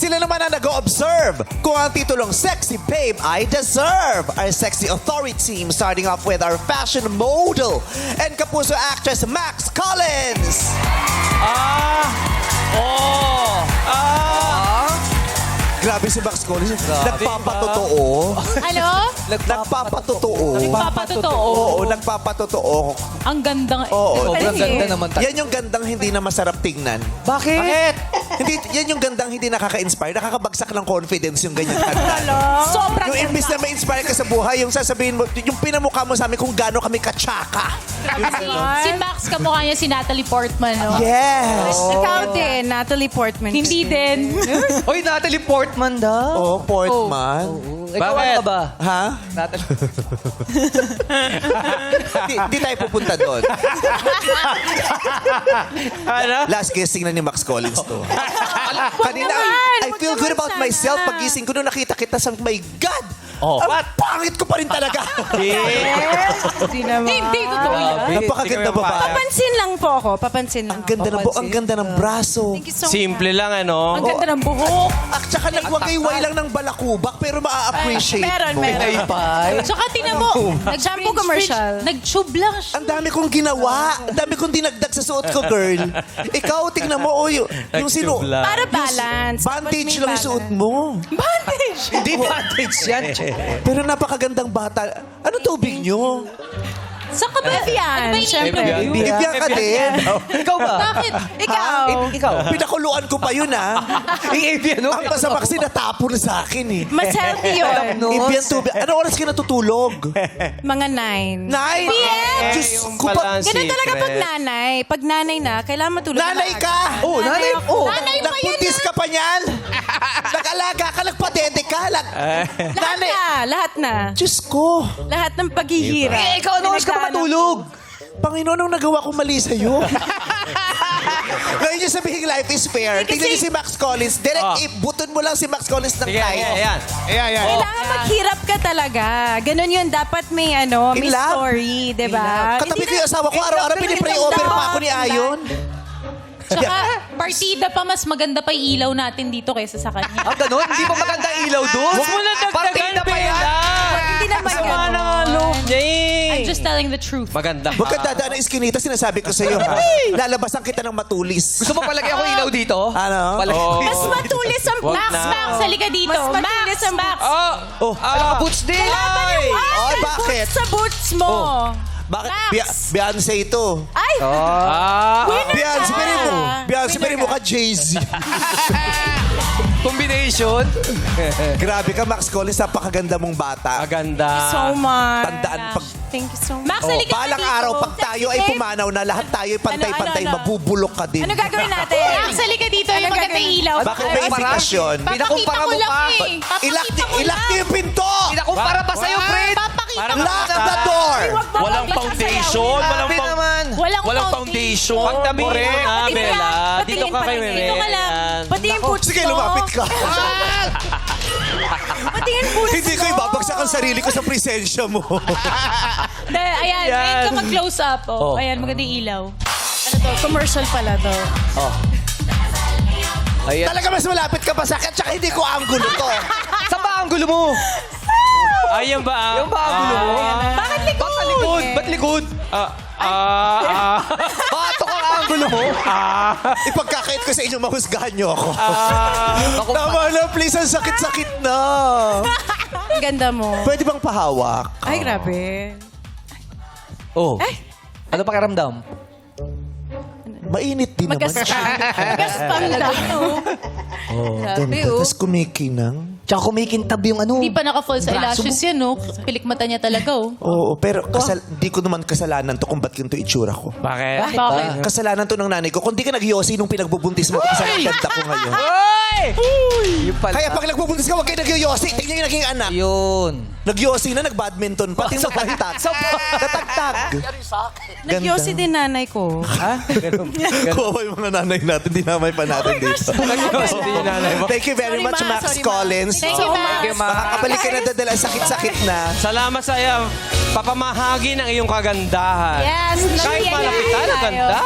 Sila naman ang nag-o-observe kung ang titulong Sexy Babe I Deserve. Our sexy authority team starting off with our fashion model and kapuso actress Max Collins. Grabe si Max Collins. Nagpapatotoo. Ano? Nagpapatotoo. Nagpapatotoo. Oo, nagpapatotoo. Ang gandang... Oo. Sobrang ganda naman. Yan yung gandang hindi na masarap tingnan. Bakit? Hindi, yan yung gandang hindi nakaka-inspire. Nakakabagsak ng confidence yung ganyan ganda. Sobrang Yung imbis na ma-inspire ka sa buhay, yung sasabihin mo, yung pinamukha mo sa amin kung gaano kami katsaka. Si Max, kamukha niya si Natalie Portman, no? Yes! Ikaw din, Natalie Portman. Hindi din. Hoy, Natalie Portman daw. Oh, Portman. Ikaw ano ka ba? Ha? Natalie. Di tayo pupunta doon. Ano? Last guessing na ni Max Collins to. Kanina, I feel good about myself. Pagising ko nung nakita kita sa my God! Oh. Ang pangit ko pa rin talaga. Hindi naman. Hindi, totoo yan. Napakaganda babae. Papansin lang po ako. Papansin lang. Ang ganda ng braso. Thank you so much. Simple lang, ano? Ang ganda ng buhok. At saka nagwagay-way lang ng balakubak pero ma-appreciate mo. Meron. Tsaka tinan mo, Shampoo commercial. nag-tube lang siya. Ang dami kong ginawa. Ang dami kong dinagdag sa suot ko, girl. Ikaw, tingnan mo, yung sino... Para balance. Bandage Dapat may lang yung balance. suot mo. Bandage? Hindi bandage yan. Pero napakagandang bata. Ano tubig nyo? Sa ka ba? Evian, Ano ba syempre. iniinom mo? Ibiyak ka din. Ikaw ba? Bakit? Ikaw. Ikaw. Pinakuluan ko pa yun, ha? Yung Ang masama kasi natapon sa akin, eh. Mas healthy yun. Ibiyak tubig. Ano oras ka natutulog? Mga 9. Nine? Diyos yung ko pa. pala ang Ganun talaga secret. pag nanay. Pag nanay na, kailangan matulog. Nanay ka! Oh, nanay. Oh. Nanay pa yan. Nagpuntis ka pa niyan? Nag-alaga ka, nagpadede ka. Lahat na. Lahat na. Diyos ko. Lahat ng paghihirap. Ikaw, ano oras ka ba matulog? Panginoon, anong nagawa kong mali sa'yo? Ngayon niyo sabihin life is fair. Kasi- Tingnan niyo si Max Collins. Direct, ibuton mo lang si Max Collins ng Sige, live. ayan. Kailangan maghirap ka talaga. Ganun yun. Dapat may may In love. story, di ba? Katabi ko yung asawa ko, araw-araw pinipray over pa ako ni Ayon. Tsaka, partida pa, mas maganda pa yung ilaw natin dito kaysa sa kanya. Ah, ganun? Hindi pa maganda ilaw doon? Huwag mo na Partida dagdagan, pa yan? Hindi naman Sama ganun. na nga loob niya eh. I'm just telling the truth. Maganda. Huwag ka dadaan ng iskinita, sinasabi ko sa'yo, ha? Lalabasan kita ng matulis. Gusto mo palagay ako ilaw dito? Ano? Palagay Oh. Mas matulis ang Wag Max, na. Max, halika dito. Mas matulis ang Max. Oh, Alam ka, boots din. Ay, bakit? Sa boots mo. Bakit? Max. Beyonce ito. Ay! Beyonce, pero mo. Beyonce, pero mo ka Jay-Z. Combination. Grabe ka, Max Collins. Napakaganda mong bata. Maganda. So much. Tandaan, pag Thank you so much. Max, halika balang dito. araw, pag tayo ay pumanaw na, lahat tayo ay pantay-pantay, Ano? mabubulok ka din. Ano gagawin natin? Max, halika dito. Yung maganda yung ilaw. Bakit may invitation? Pinakumpara mo lang pa. eh. Ilak Papakita ko niyo yung pinto! Pinakumpara pa sa'yo, Fred. Papakita Parang ko Lock lang. the door! Walang foundation. Grabe naman. Walang foundation. Pagtabi mo na, Patingin Bella. nga. Dito ka kay Meme. Dito ka lang. Ayan. Pati yung boots Sige, mo. lumapit ka. Pati yung boots Hindi ko ibabagsak ang sarili ko sa presensya mo. Ayan, ngayon ka mag-close up. Oh. Ayan, maganda yung ilaw. Ano to? Commercial pala to. Ayan. Talaga mas malapit ka pa sa akin, tsaka hindi ko angulo to. Saan ba ang gulo mo? Ayan ba? Yung ba ang gulo mo? Bakit likod? Ba't sa likod? Ba't likod? Bato ka ang gulo mo? Ipagkakait ko sa inyo, mahusgahan niyo ako. Ako, Tama na, please, ang sakit-sakit na. Ang ganda mo. Pwede bang pahawak? Ay, grabe. Oh. Ano pakiramdam? Mainit din naman. Magaspang lang. Grabe, Ganda, oh. tas kumikinang. Tsaka kumikintab yung ano. Hindi pa naka-fall sa Braso eyelashes yan, no? Pilik mata niya talaga, oh. Oo, pero di ko naman kasalanan to kung ba't ganito itsura ko. Bakit? Bakit? Kasalanan to ng nanay ko. Kung di ka nag-yosi nung pinagbubuntis mo, kung saan ang ganda ko ngayon. Yung pala. Kaya pag nagbubuntis ka, huwag kayo nag-yosi. Tingnan yung naging anak. Yun. Nag-yosi na, nag-badminton. Pati natagtag. Natagtag. Nagyosi din nanay ko. Ha? Ganun. Kawawa yung mga nanay natin. Dinamay pa natin dito. Hindi yung nanay mo. Thank you very Sorry, much, Ma. Max Sorry, Ma. Collins. Thank you, Max. Thank you, Ma. Makakabalik ka na dadala. Sakit-sakit na. Salamat sa iyo. Papamahagi ng iyong kagandahan. Yes. Kahit malapitan, ang ganda.